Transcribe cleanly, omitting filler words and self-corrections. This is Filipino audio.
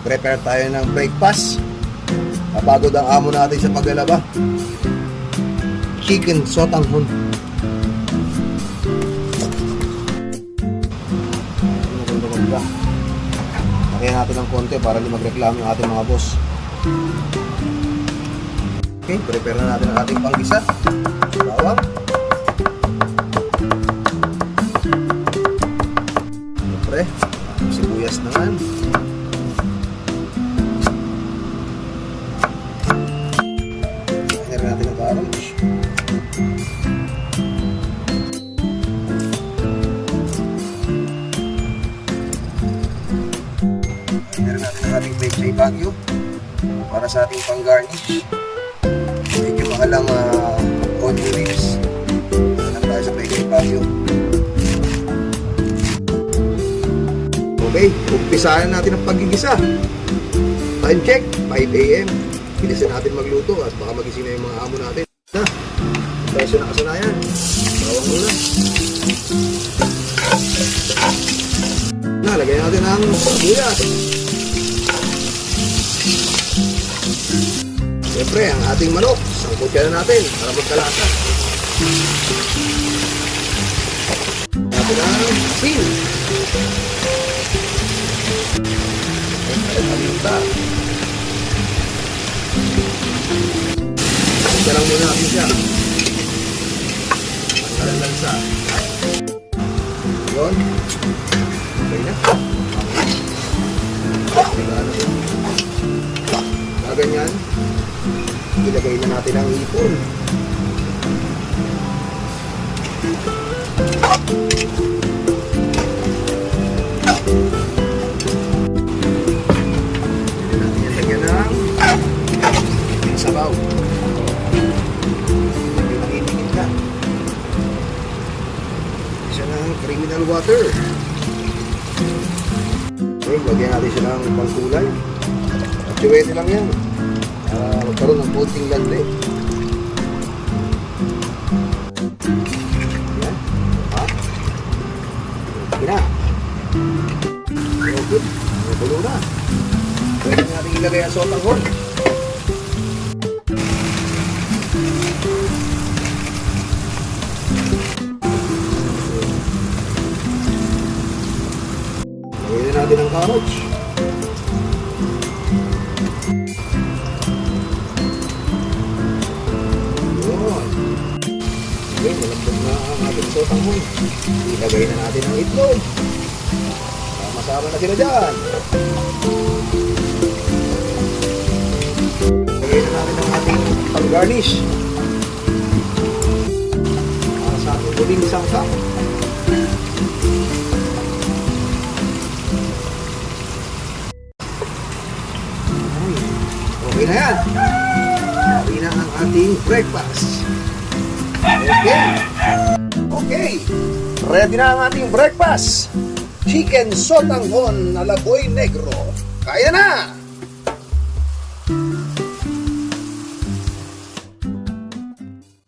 prepare tayo ng breakfast. Napagod ang amo natin sa paglalaba. Chicken sotanghon. Maganda. Lagyan natin ng konti para hindi magreklamo yung ating mga boss. Okay, prepare na natin ang ating panggisa. Bawang. Siyempre, sibuyas naman. Lagyan natin ang carrots. Lagyan natin ang ating pechay bagyo para sa ating pang-garnish. Medyo mahal ang onion rings. Alam tayo sa pechay bagyo. Okay, umpisahan natin ang paggigisa. Time check, 5 AM. Bilisan natin magluto at baka magising na yung mga amo natin. Na, tayo sa nakasanayan. Bawang muna. Lagyan natin ang sibuyas. Siyempre, ang ating manok. Sangkot ka na natin para magkalasa. Natin ang asin. Paminta. Paminta lang muna natin siya. Pagkalan lang sa. Yun. Okay na. Ganyan. Ilagay na natin ang ipon. Lagyan ng sabaw. Iinit na. Isa ng criminal water. Okay, lagyan natin siya ng pangkulay. At suwete lang yan. Magkaroon ng konting lande. Yan. Ha? Sige na. Okay. Nagulo na. Pwede natin ilagay ang sotanghon. Lagyan natin ang carrots. Okay, malambot na ang ating sotanghon. Ilagay na natin ang itlog. Sama-sama na sila dyan. Ilagay na natin ang ating pang-garnish. Para sa ating huling sangkap. Okay na yan. Okay na ang ating breakfast. Okay. Ready na ang ating breakfast. Chicken sotanghon na laboy negro. Kaya na!